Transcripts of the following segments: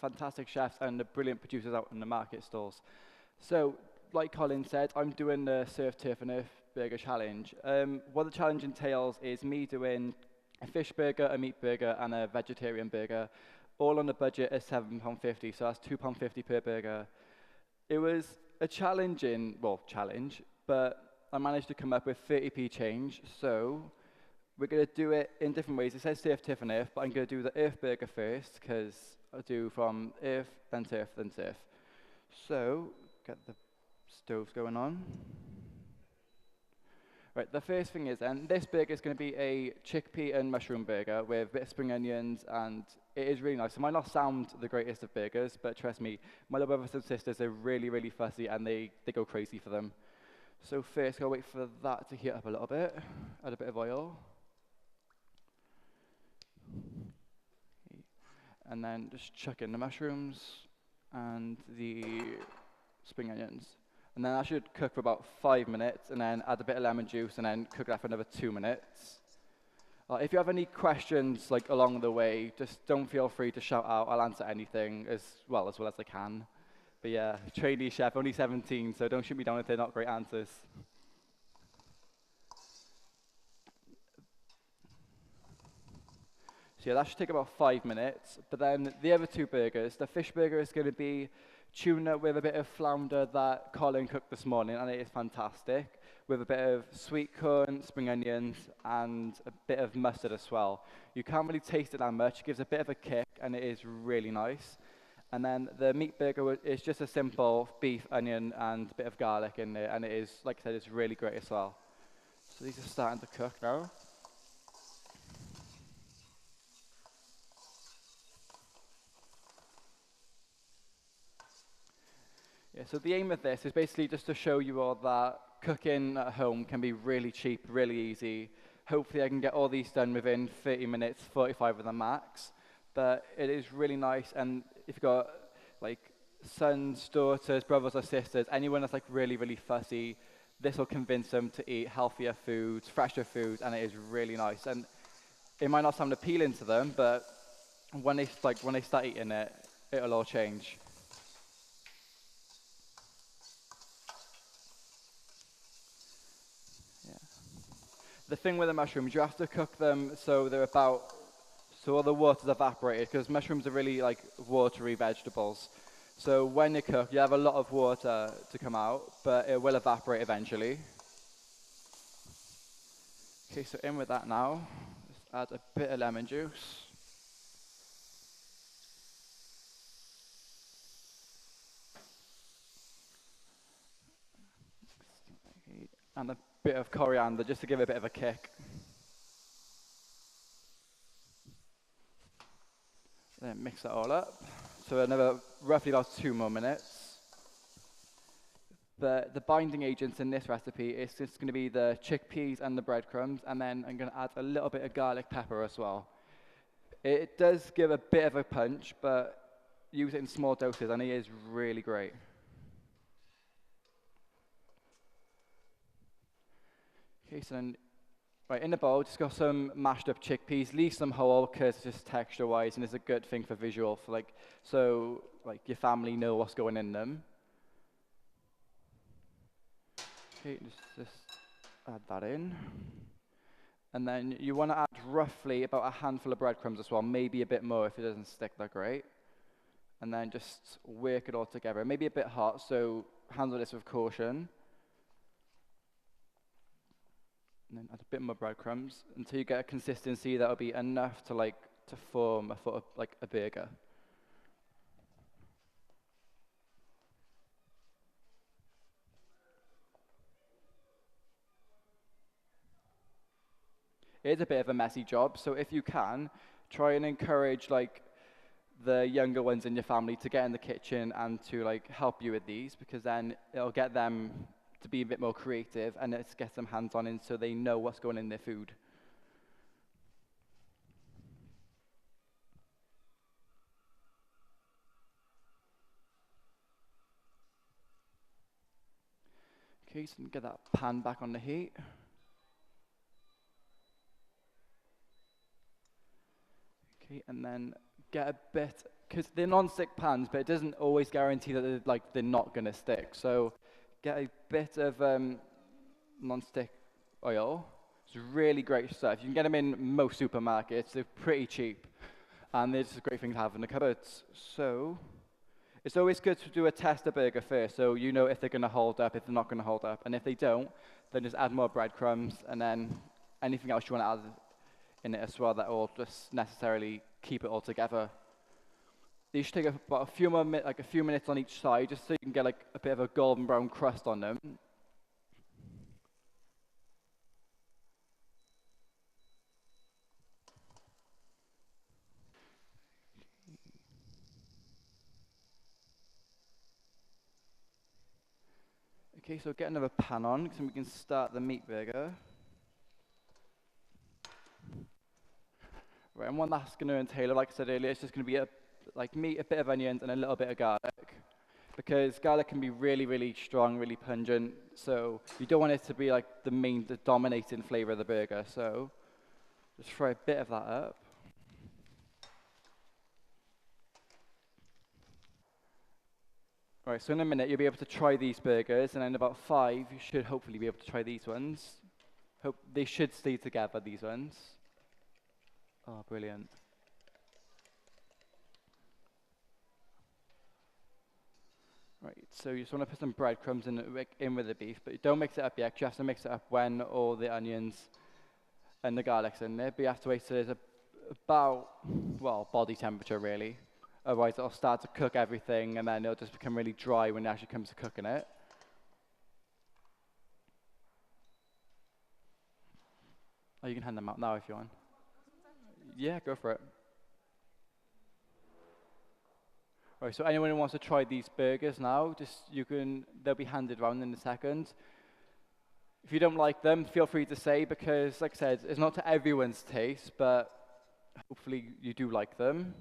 fantastic chefs and the brilliant producers out in the market stalls. So, like Colin said, I'm doing the Surf, Turf and Earth Burger Challenge. What the challenge entails is me doing a fish burger, a meat burger, and a vegetarian burger, all on a budget of £7.50, so that's £2.50 per burger. It was a challenge, but I managed to come up with 30p change, so we're going to do it in different ways. It says Surf, Turf and Earth, but I'm going to do the Earth burger first, because I'll do from Earth, then Turf, then Surf. So, get the stoves going on. Right, the first thing is then, this burger is going to be a chickpea and mushroom burger with a bit of spring onions, and it is really nice. It might not sound the greatest of burgers, but trust me, my little brothers and sisters are really, really fussy, and they go crazy for them. So first, I'll wait for that to heat up a little bit, add a bit of oil. And then just chuck in the mushrooms and the spring onions. And then that should cook for about 5 minutes, and then add a bit of lemon juice, and then cook that for another 2 minutes. If you have any questions like along the way, just don't feel free to shout out. I'll answer anything as well as I can. But yeah, trainee chef, only 17, so don't shoot me down if they're not great answers. So yeah, that should take about 5 minutes. But then the other two burgers, the fish burger is going to be tuna with a bit of flounder that Colin cooked this morning, and it is fantastic, with a bit of sweet corn, spring onions, and a bit of mustard as well. You can't really taste it that much. It gives a bit of a kick, and it is really nice. And then the meat burger is just a simple beef, onion, and a bit of garlic in there, and it is, like I said, it's really great as well. So these are starting to cook now. Yeah, so the aim of this is basically just to show you all that cooking at home can be really cheap, really easy. Hopefully I can get all these done within 30 minutes, 45 of the max. But it is really nice, and if you've got like sons, daughters, brothers or sisters, anyone that's like really, really fussy, this will convince them to eat healthier foods, fresher foods, and it is really nice. And it might not sound appealing to them, but when they start eating it, it'll all change. The thing with the mushrooms, you have to cook them so so all the water's evaporated, because mushrooms are really like watery vegetables. So when you cook, you have a lot of water to come out, but it will evaporate eventually. Okay, so in with that now, just add a bit of lemon juice. And a bit of coriander, just to give it a bit of a kick. Then mix that all up. So another roughly about 2 more minutes. The binding agents in this recipe is just going to be the chickpeas and the breadcrumbs, and then I'm going to add a little bit of garlic pepper as well. It does give a bit of a punch, but use it in small doses, and it is really great. Okay, so then, right, in the bowl, just got some mashed up chickpeas. Leave some whole, because it's just texture-wise, and it's a good thing for visual, so your family know what's going in them. Okay, just add that in. And then you want to add roughly about a handful of breadcrumbs as well, maybe a bit more if it doesn't stick that great. And then just work it all together. Maybe a bit hot, so handle this with caution. And then add a bit more breadcrumbs until you get a consistency that'll be enough to form a burger. It is a bit of a messy job, so if you can, try and encourage the younger ones in your family to get in the kitchen and to help you with these, because then it'll get them to be a bit more creative, and it gets them hands-on in so they know what's going in their food. Okay, so get that pan back on the heat. Okay, and then get a bit, because they're non-stick pans, but it doesn't always guarantee that they're not going to stick. So get a bit of non-stick oil. It's really great stuff. You can get them in most supermarkets. They're pretty cheap, and they're just a great thing to have in the cupboards. So it's always good to do a tester burger first, so you know if they're going to hold up, if they're not going to hold up. And if they don't, then just add more breadcrumbs, and then anything else you want to add in it as well that will just necessarily keep it all together. You should take about a few minutes on each side, just so you can get like a bit of a golden brown crust on them. Okay, so get another pan on, so we can start the meat burger. Right, and what that's going to entail, like I said earlier, it's just going to be meat, a bit of onions, and a little bit of garlic. Because garlic can be really, really strong, really pungent, so you don't want it to be like the dominating flavor of the burger. So just throw a bit of that up. Right, so in a minute you'll be able to try these burgers, and in about 5 you should hopefully be able to try these ones. Hope they should stay together, these ones. Oh, brilliant. Right, so you just want to put some breadcrumbs in with the beef, but don't mix it up yet. You have to mix it up when all the onions and the garlic's in there. But you have to wait till it's about, well, body temperature really. Otherwise it'll start to cook everything, and then it'll just become really dry when it actually comes to cooking it. Oh, you can hand them out now if you want. Yeah, go for it. Right, so anyone who wants to try these burgers now, they'll be handed around in a second. If you don't like them, feel free to say, because like I said, it's not to everyone's taste, but hopefully you do like them.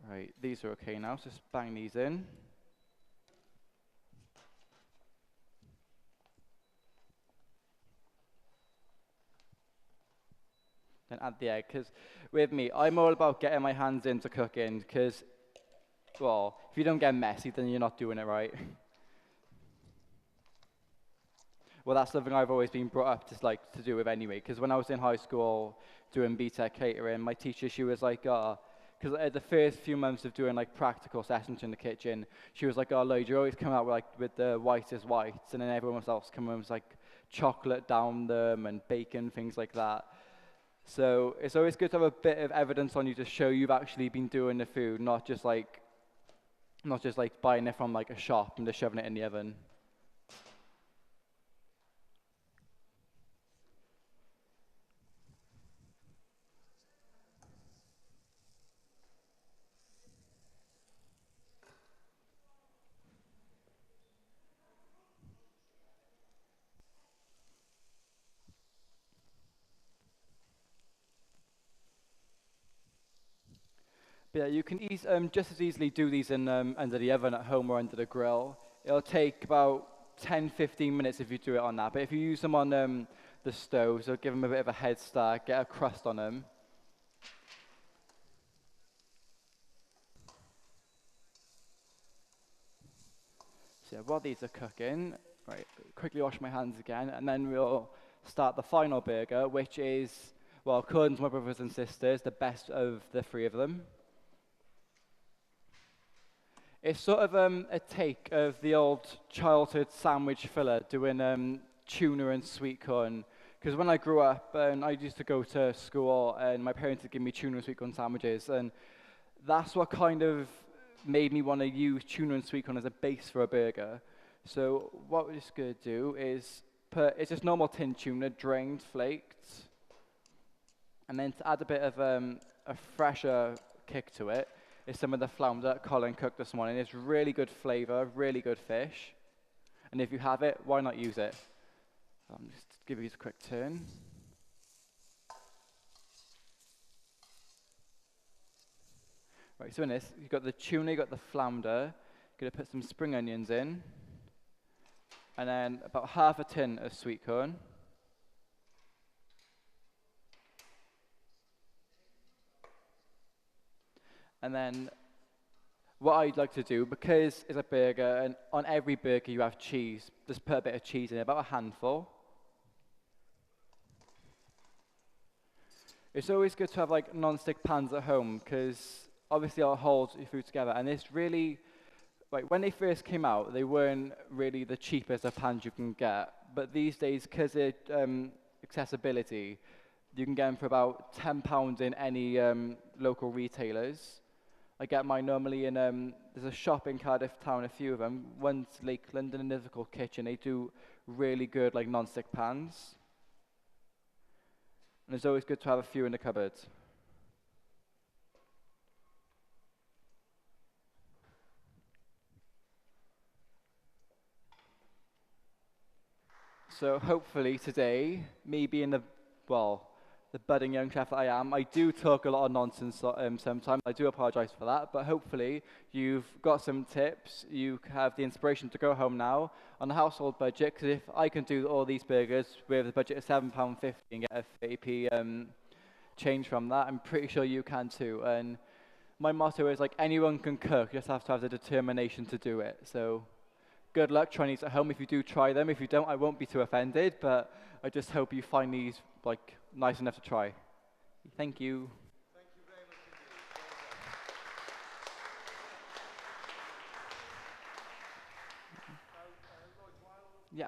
Right, these are okay now, so just bang these in. Then add the egg, because with me, I'm all about getting my hands into cooking, because, well, if you don't get messy, then you're not doing it right. Well, that's something I've always been brought up to do with anyway, because when I was in high school doing BTEC catering, my teacher, she was like, because at the first few months of doing like practical sessions in the kitchen, she was like, oh, Lloyd, you always come out with the whitest whites, and then everyone else come in with like chocolate down them and bacon, things like that. So it's always good to have a bit of evidence on you to show you've actually been doing the food, not just like buying it from like a shop and just shoving it in the oven. But yeah, you can just as easily do these in under the oven at home or under the grill. It'll take about 10-15 minutes if you do it on that. But if you use them on the stove, so give them a bit of a head start, get a crust on them. So yeah, while these are cooking, right, quickly wash my hands again, and then we'll start the final burger, which is, well, according to my brothers and sisters, the best of the 3 of them. It's sort of a take of the old childhood sandwich filler doing tuna and sweet corn. Because when I grew up, I used to go to school, and my parents would give me tuna and sweet corn sandwiches, and that's what kind of made me want to use tuna and sweet corn as a base for a burger. So what we're just going to do is it's just normal tin tuna, drained, flaked, and then to add a bit of a fresher kick to it, is some of the flounder that Colin cooked this morning. It's really good flavor, really good fish. And if you have it, why not use it? Just give you a quick turn. Right, so in this, you've got the tuna, you've got the flounder. Going to put some spring onions in. And then about half a tin of sweet corn. And then what I'd like to do, because it's a burger, and on every burger you have cheese, just put a bit of cheese in it, about a handful. It's always good to have like non-stick pans at home, because obviously it'll hold your food together. And it's really, like when they first came out, they weren't really the cheapest of pans you can get. But these days, because of accessibility, you can get them for about £10 in any local retailers. I get mine normally in, there's a shop in Cardiff Town, a few of them. One's Lake London and another called Kitchen. They do really good like non-stick pans. And it's always good to have a few in the cupboard. So hopefully today, me being the budding young chef that I am, I do talk a lot of nonsense sometimes. I do apologize for that, but hopefully you've got some tips. You have the inspiration to go home now on a household budget, because if I can do all these burgers with a budget of £7.50 and get a 30p change from that, I'm pretty sure you can too. And my motto is like anyone can cook, you just have to have the determination to do it. So good luck trying these at home if you do try them. If you don't, I won't be too offended, but I just hope you find these like nice enough to try. Thank you. Thank you very much indeed. Well done. Lloyd, Yeah.